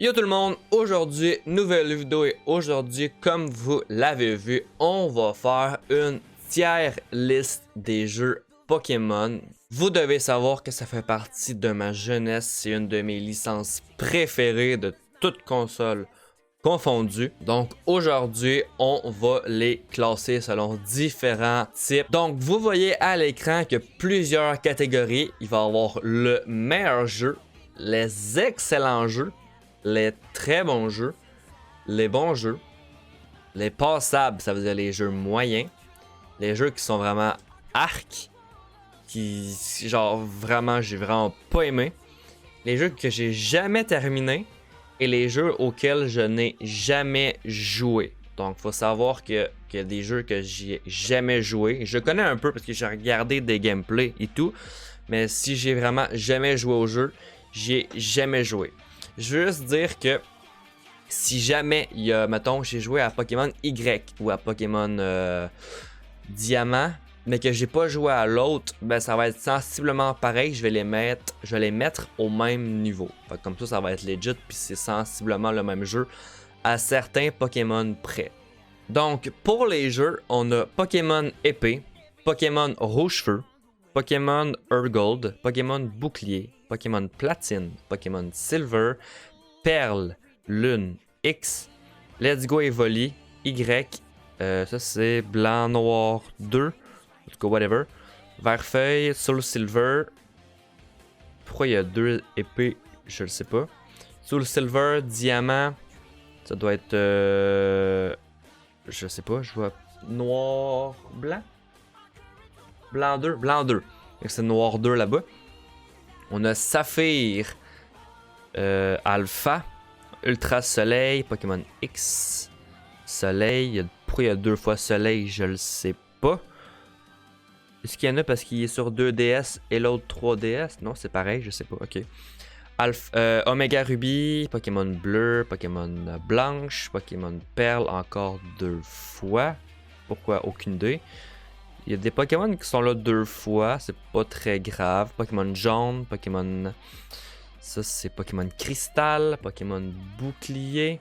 Yo tout le monde, aujourd'hui, nouvelle vidéo et aujourd'hui, comme vous l'avez vu, on va faire une tier list des jeux Pokémon. Vous devez savoir que ça fait partie de ma jeunesse, c'est une de mes licences préférées de toute console confondue. Donc aujourd'hui, on va les classer selon différents types. Donc vous voyez à l'écran que plusieurs catégories. Il va y avoir le meilleur jeu, les excellents jeux, les très bons jeux, les bons jeux, les passables, ça veut dire les jeux moyens, les jeux qui sont vraiment arc, qui genre vraiment j'ai vraiment pas aimé, les jeux que j'ai jamais terminé et les jeux auxquels je n'ai jamais joué. Donc faut savoir qu'il y a des jeux que j'ai jamais joué. Je connais un peu parce que j'ai regardé des gameplays et tout, mais si j'ai vraiment jamais joué au jeu, j'ai jamais joué. Je veux juste dire que si jamais il y a, mettons, j'ai joué à Pokémon Y ou à Pokémon Diamant, mais que j'ai pas joué à l'autre, ben ça va être sensiblement pareil. Je vais les mettre au même niveau. Fait que comme ça va être legit, puis c'est sensiblement le même jeu à certains Pokémon près. Donc pour les jeux, on a Pokémon Épée, Pokémon Rouge-Feu, Pokémon Urgold, Pokémon Bouclier, Pokémon Platine, Pokémon Silver, Perle, Lune, X, Let's Go Evoli, Y, ça c'est Blanc Noir 2, en tout cas whatever, Vert-Feuille, Soul Silver, pourquoi il y a deux épées, je le sais pas, Soul Silver, Diamant, ça doit être, je sais pas, je vois Noir, Blanc, Blanc 2, Blanc 2, et c'est Noir 2 là-bas. On a Saphir, Alpha, Ultra Soleil, Pokémon X, Soleil. Pourquoi il y a deux fois Soleil, je le sais pas. Est-ce qu'il y en a parce qu'il est sur 2DS et l'autre 3DS? Non, c'est pareil, je sais pas, ok. Omega Ruby, Pokémon Bleu, Pokémon Blanche, Pokémon Perle encore deux fois. Pourquoi? Aucune idée. Il y a des Pokémon qui sont là deux fois, c'est pas très grave. Pokémon Jaune, Pokémon... Ça c'est Pokémon Cristal, Pokémon Bouclier,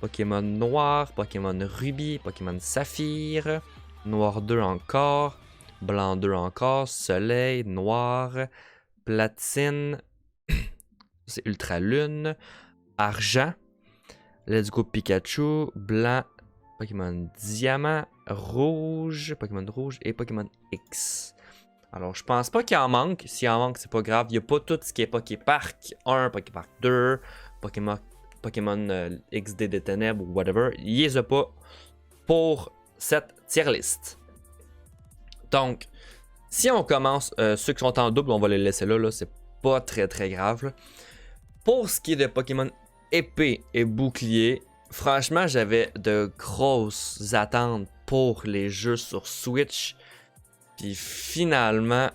Pokémon Noir, Pokémon Ruby, Pokémon Saphir, Noir 2 encore, Blanc 2 encore, Soleil, Noir, Platine, c'est Ultra Lune, Argent, Let's Go Pikachu, Blanc, Pokémon Diamant, Rouge, Pokémon Rouge et Pokémon X. Alors, je pense pas qu'il en manque. S'il en manque, c'est pas grave. Il n'y a pas tout ce qui est Poképark 1, Poképark 2, Pokémon XD des Ténèbres ou whatever. Il les a pas pour cette tier list. Donc, si on commence, ceux qui sont en double, on va les laisser là. C'est pas très très grave. Là. Pour ce qui est de Pokémon Épée et Bouclier, franchement, j'avais de grosses attentes pour les jeux sur Switch. Puis finalement,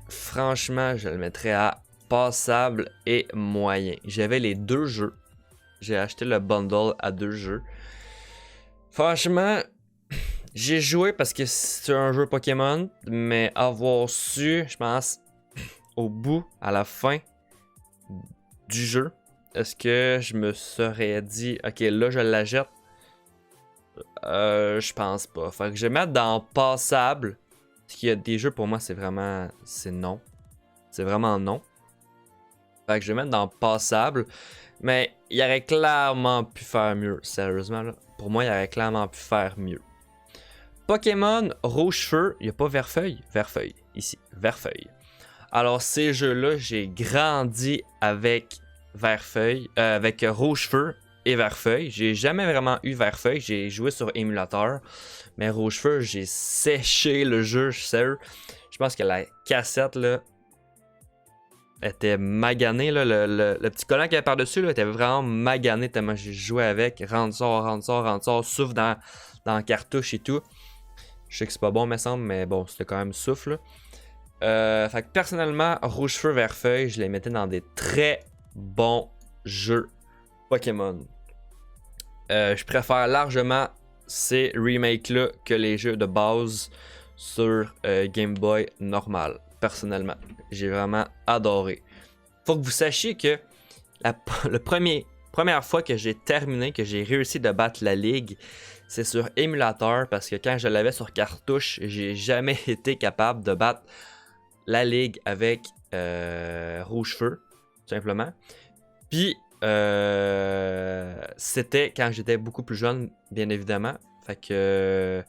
franchement, je le mettrais à passable et moyen. J'avais les deux jeux. J'ai acheté le bundle à deux jeux. Franchement, j'ai joué parce que c'est un jeu Pokémon, mais avoir su, je pense, au bout, à la fin du jeu, est-ce que je me serais dit, ok, là je la jette? Je pense pas. Fait que je vais mettre dans passable. Parce qu'il y a des jeux pour moi, c'est vraiment. C'est non. C'est vraiment non. Fait que je vais mettre dans passable. Mais il aurait clairement pu faire mieux. Sérieusement, là. Pour moi, il aurait clairement pu faire mieux. Pokémon Rouge-Feu. Il n'y a pas Vert-Feuille. Vert-Feuille. Ici. Vert-Feuille. Alors, ces jeux-là, j'ai grandi avec Vert-Feuille. Avec Rouge-Feu et Vert-Feuille. J'ai jamais vraiment eu Vert-Feuille. J'ai joué sur émulateur. Mais Rouge-Feu, j'ai séché le jeu, je suis sérieux. Je pense que la cassette, là, était maganée, là. Le petit collant qu'il y avait par-dessus, là, était vraiment magané tellement j'ai joué avec. Rentre, sort, souffle dans la cartouche et tout. Je sais que c'est pas bon, me semble, mais bon, c'était quand même souffle, là. Fait que personnellement, Rouge-Feu, Vert-Feuille, je les mettais dans des très bons jeux Pokémon. Je préfère largement ces remakes-là que les jeux de base sur Game Boy normal. Personnellement, j'ai vraiment adoré. Faut que vous sachiez que le premier première fois que j'ai terminé, que j'ai réussi de battre la ligue, c'est sur émulateur parce que quand je l'avais sur cartouche, j'ai jamais été capable de battre la ligue avec Rouge Feu, tout simplement. Puis, c'était quand j'étais beaucoup plus jeune, bien évidemment. Fait que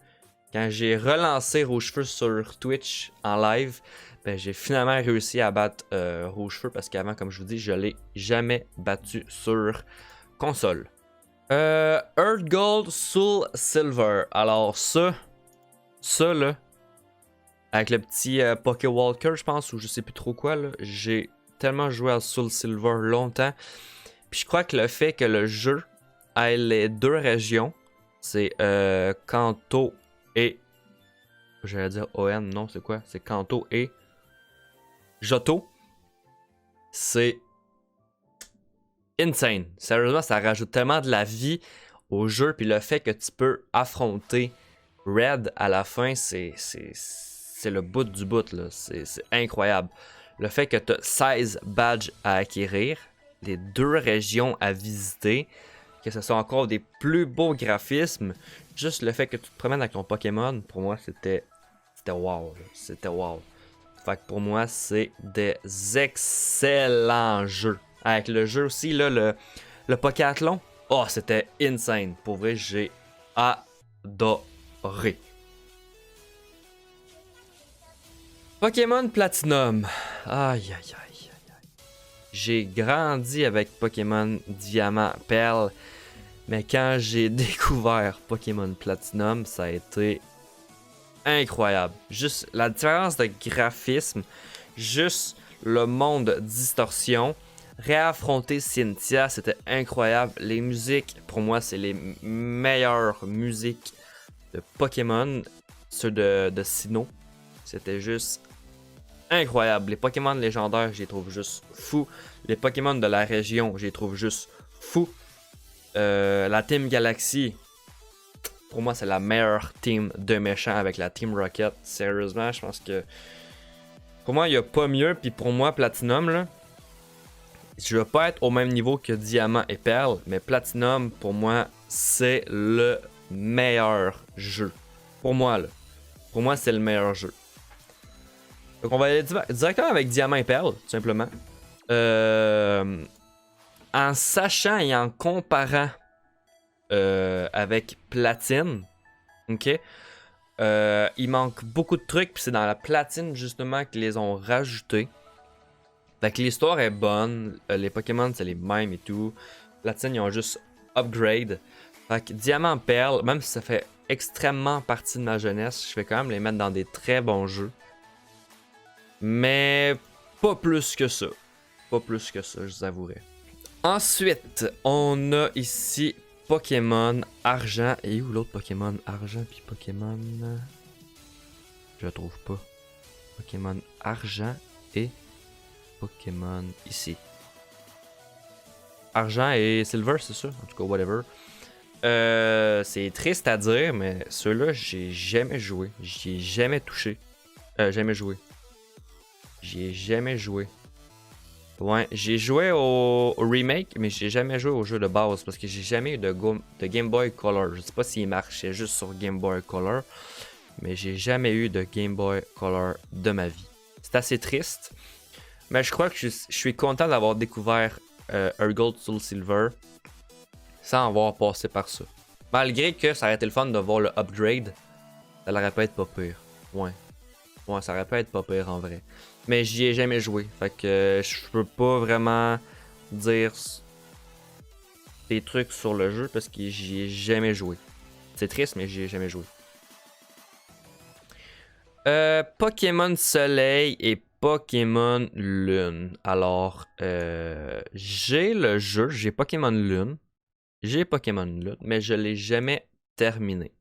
quand j'ai relancé Rouge Feu sur Twitch en live, ben, j'ai finalement réussi à battre Rouge Feu parce qu'avant, comme je vous dis, je l'ai jamais battu sur console. Earth Gold, Soul Silver. Alors ça là, avec le petit Poké Walker, je pense, ou je sais plus trop quoi, là, j'ai tellement joué à Soul Silver longtemps. Puis je crois que le fait que le jeu ait les deux régions, c'est Kanto et... J'allais dire ON, non, c'est quoi? C'est Kanto et Johto. C'est insane. Sérieusement, ça rajoute tellement de la vie au jeu. Puis le fait que tu peux affronter Red à la fin, c'est le bout du bout, là. C'est incroyable. Le fait que tu as 16 badges à acquérir, les deux régions à visiter, que ce soit encore des plus beaux graphismes, juste le fait que tu te promènes avec ton Pokémon, pour moi, c'était wow. C'était wow. Fait que pour moi, c'est des excellents jeux. Avec le jeu aussi, là, le Pokathlon, oh, c'était insane. Pour vrai, j'ai adoré. Pokémon Platinum. Aïe, aïe, aïe, aïe. J'ai grandi avec Pokémon Diamant, Perle. Mais quand j'ai découvert Pokémon Platinum, ça a été incroyable. Juste la différence de graphisme, juste le monde distorsion. Réaffronter Cynthia, c'était incroyable. Les musiques, pour moi, c'est les meilleures musiques de Pokémon. Ceux de Sinnoh. C'était juste incroyable. Les Pokémon légendaires, je les trouve juste fous. Les Pokémon de la région, je les trouve juste fous. La Team Galaxy, pour moi, c'est la meilleure team de méchants avec la Team Rocket. Sérieusement, je pense que pour moi, il n'y a pas mieux. Puis pour moi, Platinum, là, je veux pas être au même niveau que Diamant et Perle, mais Platinum, pour moi, c'est le meilleur jeu. Pour moi, là. Pour moi, c'est le meilleur jeu. Donc, on va aller directement avec Diamant et Perle, tout simplement. En sachant et en comparant avec Platine, ok, il manque beaucoup de trucs, puis c'est dans la Platine, justement, qu'ils les ont rajoutés. Fait que l'histoire est bonne, les Pokémon c'est les mêmes et tout. Platine ils ont juste upgrade. Fait que Diamant Perle, même si ça fait extrêmement partie de ma jeunesse, je vais quand même les mettre dans des très bons jeux. Mais pas plus que ça. Pas plus que ça, je vous avouerai. Ensuite, on a ici Pokémon Argent. Et où l'autre Pokémon Argent puis Pokémon... Je le trouve pas. Pokémon Argent et... Pokémon ici. Argent et Silver, c'est ça? En tout cas, whatever. C'est triste à dire, mais ceux-là, j'ai jamais joué. J'y ai jamais touché. Jamais joué. J'y ai jamais joué. Ouais, j'ai joué au remake, mais j'ai jamais joué au jeu de base parce que j'ai jamais eu de Game Boy Color. Je sais pas s'il marchait juste sur Game Boy Color, mais j'ai jamais eu de Game Boy Color de ma vie. C'est assez triste. Mais je crois que je suis content d'avoir découvert Earth Gold Soul Silver sans avoir passé par ça. Malgré que ça aurait été le fun de voir le upgrade, ça aurait pas été pas pire. Ouais, ça aurait pas été pas pire en vrai. Mais j'y ai jamais joué. Fait que je peux pas vraiment dire des trucs sur le jeu parce que j'y ai jamais joué. C'est triste, mais j'y ai jamais joué. Pokémon Soleil et Pokémon Lune. Alors, j'ai le jeu, j'ai Pokémon Lune. J'ai Pokémon Lune, mais je l'ai jamais terminé.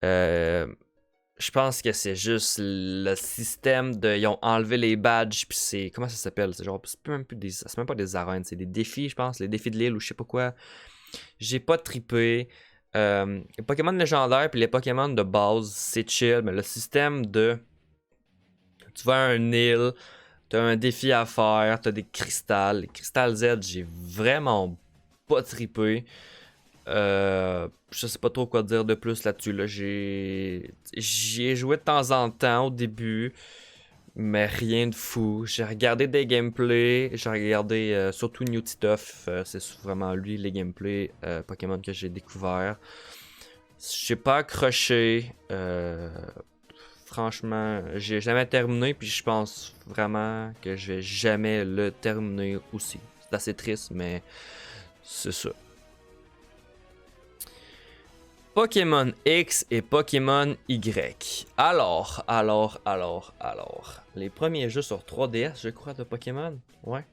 Je pense que c'est juste le système de... Ils ont enlevé les badges, puis c'est... Comment ça s'appelle? C'est genre... C'est même pas des arènes, c'est des défis, je pense. Les défis de l'île ou je sais pas quoi. J'ai pas trippé. Les Pokémon légendaires puis les Pokémon de base, c'est chill, mais le système de... Tu vas à une île, t'as un défi à faire, t'as des cristals. Les cristals Z, j'ai vraiment pas trippé. Je sais pas trop quoi dire de plus là-dessus. Là. J'y ai joué de temps en temps au début, mais rien de fou. J'ai regardé des gameplays, j'ai regardé surtout New Tituff, c'est vraiment lui les gameplays Pokémon que j'ai découvert. J'ai pas accroché. Franchement, j'ai jamais terminé, puis je pense vraiment que je vais jamais le terminer aussi. C'est assez triste, mais c'est ça. Pokémon X et Pokémon Y. Alors. Les premiers jeux sur 3DS, je crois, de Pokémon. Ouais.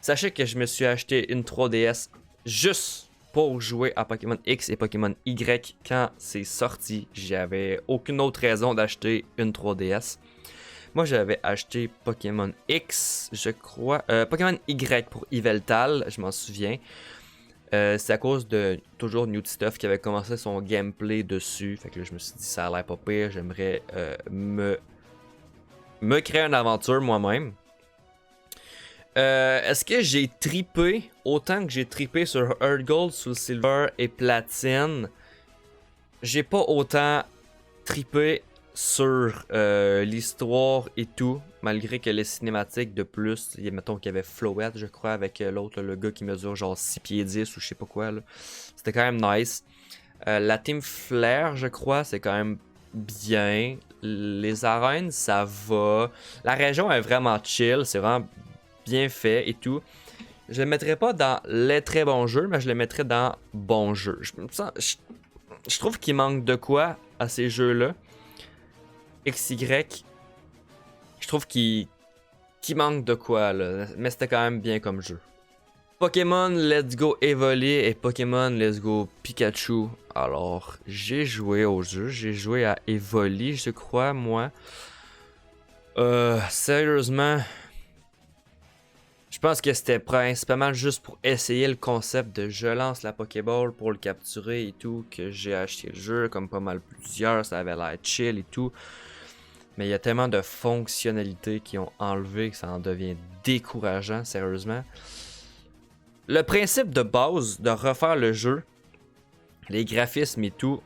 Sachez que je me suis acheté une 3DS juste pour jouer à Pokémon X et Pokémon Y quand c'est sorti. J'avais aucune autre raison d'acheter une 3DS. Moi, j'avais acheté Pokémon X, je crois. Pokémon Y pour Yveltal, je m'en souviens. C'est à cause de toujours New Stuff qui avait commencé son gameplay dessus. Fait que là, je me suis dit, ça a l'air pas pire. J'aimerais me créer une aventure moi-même. Est-ce que j'ai trippé autant que j'ai trippé sur Earth Gold, Soul Silver et Platine? J'ai pas autant trippé sur l'histoire et tout, malgré que les cinématiques de plus, mettons qu'il y avait Flowette, je crois, avec l'autre, le gars qui mesure genre 6 pieds 10 ou je sais pas quoi. C'était quand même nice. La Team Flare, je crois, c'est quand même bien. Les arènes, ça va. La région est vraiment chill, c'est vraiment bien fait et tout. Je le mettrais pas dans les très bons jeux, mais je le mettrais dans bons jeux. Je trouve qu'il manque de quoi à ces jeux-là. XY, je trouve qu'il manque de quoi, là. Mais c'était quand même bien comme jeu. Pokémon Let's Go Evoli et Pokémon Let's Go Pikachu. Alors, j'ai joué au jeu. J'ai joué à Evoli, je crois, moi. Sérieusement, je pense que c'était principalement juste pour essayer le concept de je lance la Pokéball pour le capturer et tout, que j'ai acheté le jeu, comme pas mal plusieurs, ça avait l'air chill et tout. Mais il y a tellement de fonctionnalités qui ont enlevé que ça en devient décourageant, sérieusement. Le principe de base de refaire le jeu, les graphismes et tout,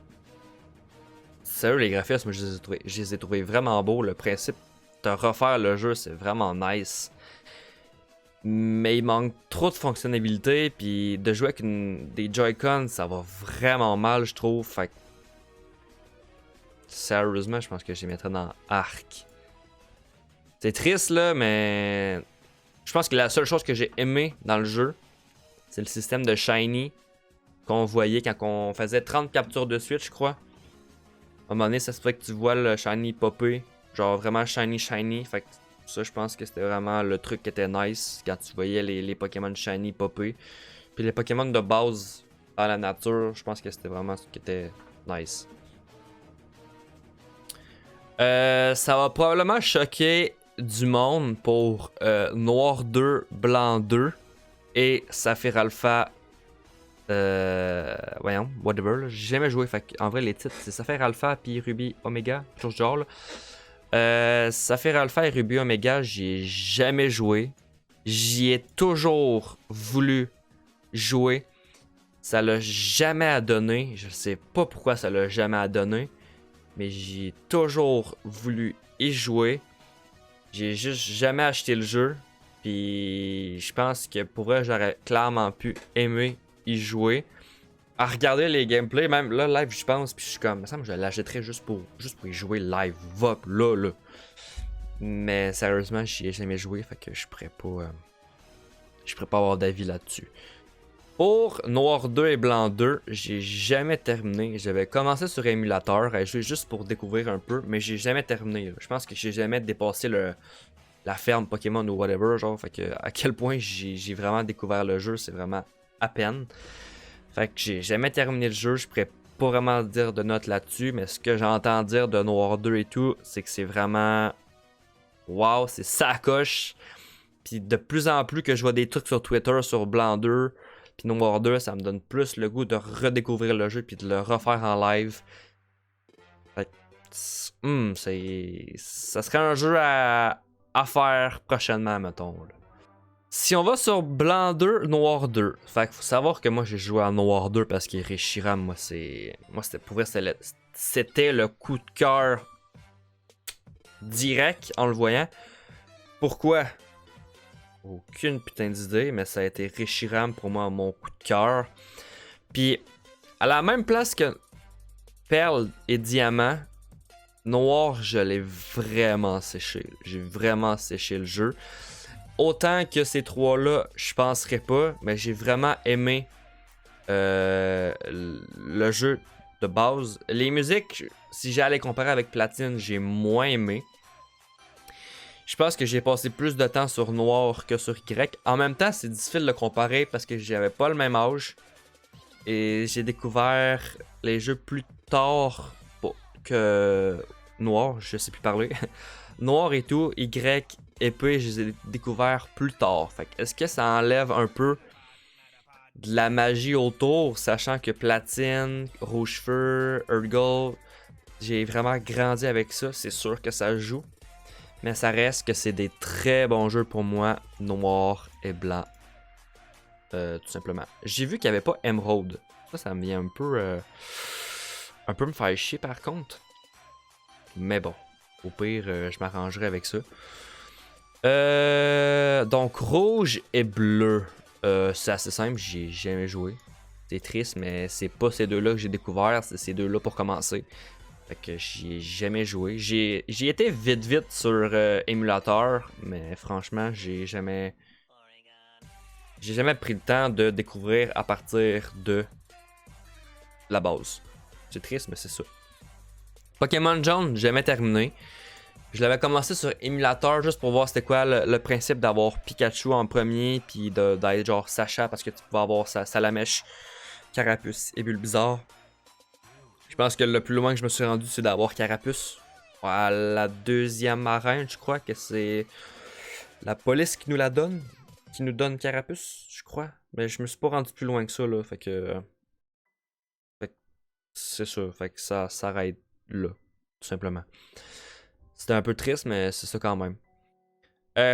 sérieux, les graphismes, je les ai trouvés vraiment beaux. Le principe de refaire le jeu, c'est vraiment nice. Mais il manque trop de fonctionnalités, puis de jouer avec des Joy-Con, ça va vraiment mal, je trouve. Fait que sérieusement, je pense que je les mettrais dans Arc. C'est triste là, mais je pense que la seule chose que j'ai aimé dans le jeu, c'est le système de Shiny qu'on voyait quand on faisait 30 captures de suite, je crois. À un moment donné, ça se fait que tu vois le Shiny popper, genre vraiment Shiny. Fait que ça, je pense que c'était vraiment le truc qui était nice quand tu voyais les Pokémon Shiny popper. Puis les Pokémon de base à la nature, je pense que c'était vraiment ce qui était nice. Ça va probablement choquer du monde pour Noir 2, Blanc 2 et Saphir Alpha. Voyons, whatever. J'ai jamais joué. Fait en vrai, les titres, c'est Saphir Alpha puis Ruby Omega. Toujours ce genre là. Saphir Alpha et Ruby Omega, j'y ai jamais joué. J'y ai toujours voulu jouer. Ça l'a jamais donné. Je sais pas pourquoi ça l'a jamais donné. Mais j'ai toujours voulu y jouer. J'ai juste jamais acheté le jeu. Puis je pense que pour vrai, j'aurais clairement pu aimer y jouer. À regarder les gameplays, même là, live, je pense. Puis je suis comme, ça me je l'achèterais juste pour y jouer live. Vop, là. Mais sérieusement, j'y ai jamais joué. Fait que je pourrais pas avoir d'avis là-dessus. Pour Noir 2 et Blanc 2, j'ai jamais terminé. J'avais commencé sur émulateur à jouer juste pour découvrir un peu, mais j'ai jamais terminé. Là. Je pense que j'ai jamais dépassé la ferme Pokémon ou whatever. Genre, fait que à quel point j'ai vraiment découvert le jeu, c'est vraiment à peine. Fait que j'ai jamais terminé le jeu. Je pourrais pas vraiment dire de notes là-dessus, mais ce que j'entends dire de Noir 2 et tout, c'est que c'est vraiment. Waouh, c'est sacoche. Puis de plus en plus que je vois des trucs sur Twitter sur Blanc 2. Puis Noir 2, ça me donne plus le goût de redécouvrir le jeu puis de le refaire en live. Fait que, ça serait un jeu à faire prochainement, mettons. Là. Si on va sur blanc 2, noir 2. Fait qu'il faut savoir que moi j'ai joué à noir 2 parce que Reshiram, moi c'était pour vrai, c'était le coup de cœur direct en le voyant. Pourquoi? Aucune putain d'idée, mais ça a été Reshiram pour moi mon coup de cœur. Puis à la même place que Perle et Diamant, Noir, je l'ai vraiment séché. J'ai vraiment séché le jeu. Autant que ces trois-là, je penserais pas, mais j'ai vraiment aimé le jeu de base. Les musiques, si j'allais comparer avec Platine, j'ai moins aimé. Je pense que j'ai passé plus de temps sur Noir que sur Y. En même temps, c'est difficile de comparer parce que j'avais pas le même âge. Et j'ai découvert les jeux plus tard que Noir, je sais plus parler. Noir et tout, Y, épée, je les ai découverts plus tard. Fait que est-ce que ça enlève un peu de la magie autour, sachant que Platine, Rouge-Feu, Urgle, j'ai vraiment grandi avec ça, c'est sûr que ça joue. Mais ça reste que c'est des très bons jeux pour moi, Noir et Blanc. Tout simplement. J'ai vu qu'il n'y avait pas Emerald. Ça me vient un peu me faire chier par contre. Mais bon, au pire, je m'arrangerai avec ça. Donc, rouge et bleu. C'est assez simple, j'ai jamais joué. C'est triste, mais c'est pas ces deux-là que j'ai découvert, c'est ces deux-là pour commencer. Fait que j'y ai jamais joué. J'y étais vite sur émulateur, mais franchement, j'ai jamais pris le temps de découvrir à partir de la base. C'est triste, mais c'est ça. Pokémon Jaune, j'ai jamais terminé. Je l'avais commencé sur émulateur juste pour voir c'était quoi le principe d'avoir Pikachu en premier, puis d'être genre Sacha parce que tu pouvais avoir Salamèche, Carapuce et Bulbizarre. Je pense que le plus loin que je me suis rendu, c'est d'avoir Carapuce. À la deuxième arène, je crois que c'est la police qui nous la donne. Qui nous donne Carapuce, je crois. Mais je me suis pas rendu plus loin que ça, là. Fait que c'est ça. Fait que ça s'arrête là. Tout simplement. C'était un peu triste, mais c'est ça quand même.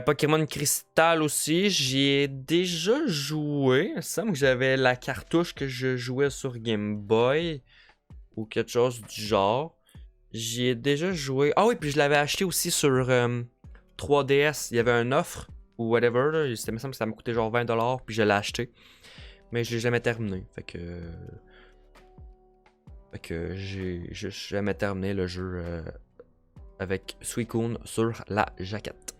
Pokémon Crystal aussi, j'y ai déjà joué. Il me semble que j'avais la cartouche que je jouais sur Game Boy. Ou quelque chose du genre. J'y ai déjà joué. Ah oui, puis je l'avais acheté aussi sur 3DS. Il y avait une offre ou whatever. Là. Il me semble que ça me coûtait genre 20$. Puis je l'ai acheté. Mais je l'ai jamais terminé. Fait que j'ai jamais terminé le jeu avec Suicune sur la jaquette.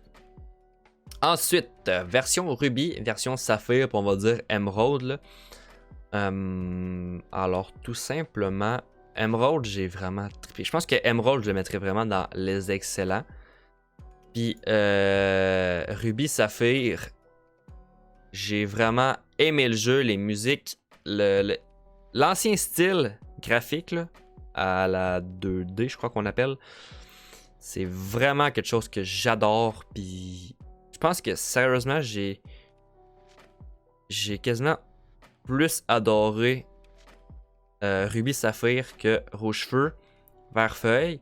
Ensuite, version Ruby, version Saphir, puis on va dire Emerald. Là. Alors, tout simplement, Emerald, j'ai vraiment trippé. Je pense que Emerald, je le mettrais vraiment dans les excellents. Puis, Ruby, Saphir, j'ai vraiment aimé le jeu, les musiques, l'ancien style graphique, là, à la 2D, je crois qu'on appelle. C'est vraiment quelque chose que j'adore. Puis, je pense que sérieusement, j'ai quasiment plus adoré Ruby Saphir que Rouge-Feu, Vert-Feuille,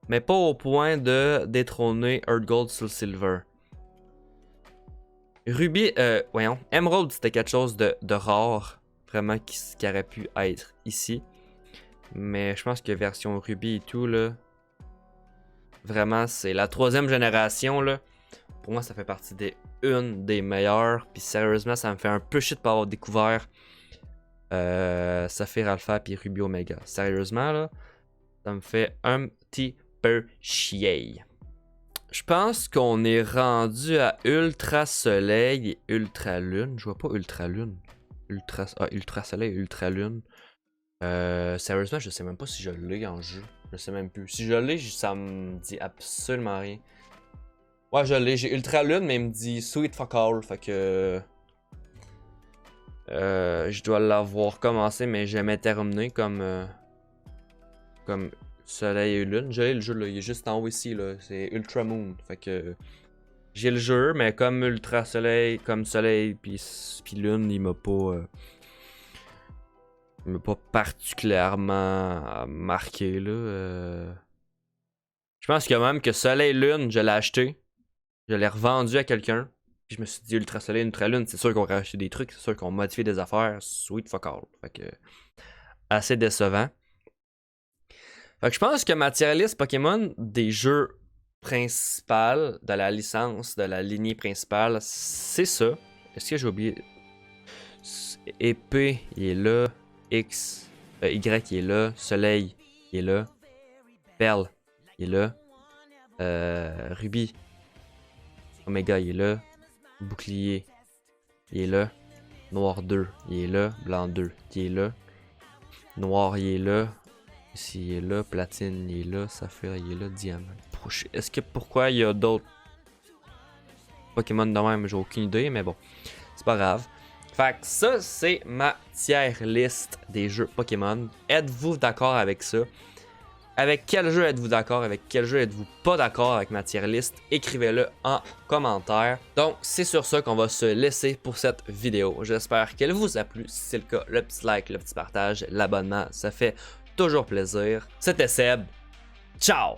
mais pas au point de détrôner Earth Gold sur Silver. Ruby, Emerald, c'était quelque chose de rare, vraiment qui aurait pu être ici. Mais je pense que version Ruby et tout, là, vraiment, c'est la 3e génération, là. Pour moi, ça fait partie une des meilleures. Puis sérieusement, ça me fait un peu chier de pas avoir découvert Saphir Alpha puis Ruby Omega. Sérieusement, là, ça me fait un petit peu chier. Je pense qu'on est rendu à Ultra Soleil et Ultra Lune. Je vois pas Ultra Lune. Ultra Soleil et Ultra Lune. Sérieusement, je sais même pas si je l'ai en jeu. Je sais même plus. Si je l'ai, ça me dit absolument rien. Ouais, je l'ai. J'ai Ultra Lune, mais il me dit Sweet Fuck All. Fait que. Je dois l'avoir commencé, mais jamais terminé comme Soleil et Lune. J'ai le jeu, là, il est juste en haut ici, là. C'est Ultra Moon. Fait que j'ai le jeu, mais comme Ultra Soleil, comme Soleil puis Lune, il m'a pas particulièrement marqué, là. Je pense que même que Soleil et Lune, je l'ai acheté. Je l'ai revendu à quelqu'un. Puis je me suis dit, Ultra Soleil, Ultra Lune, c'est sûr qu'on va racheter des trucs, c'est sûr qu'on va modifier des affaires. Sweet fuck all. Fait que, assez décevant. Fait que je pense que ma tier list Pokémon des jeux principaux, de la licence, de la lignée principale, c'est ça. Est-ce que j'ai oublié? Épée, il est là. X, Y, il est là. Soleil, il est là. Perle, il est là. Ruby, Omega, il est là. Bouclier, il est là. Noir 2, il est là. Blanc 2, il est là. Noir, il est là. Ici, il est là. Platine, il est là. Saphir, il est là. Diamant. Est-ce que pourquoi il y a d'autres Pokémon de même? J'ai aucune idée, mais bon. C'est pas grave. Fait que ça, c'est ma tier list des jeux Pokémon. Êtes-vous d'accord avec ça? Avec quel jeu êtes-vous d'accord? Avec quel jeu êtes-vous pas d'accord avec ma tier list? Écrivez-le en commentaire. Donc, c'est sur ça qu'on va se laisser pour cette vidéo. J'espère qu'elle vous a plu. Si c'est le cas, le petit like, le petit partage, l'abonnement, ça fait toujours plaisir. C'était Seb. Ciao!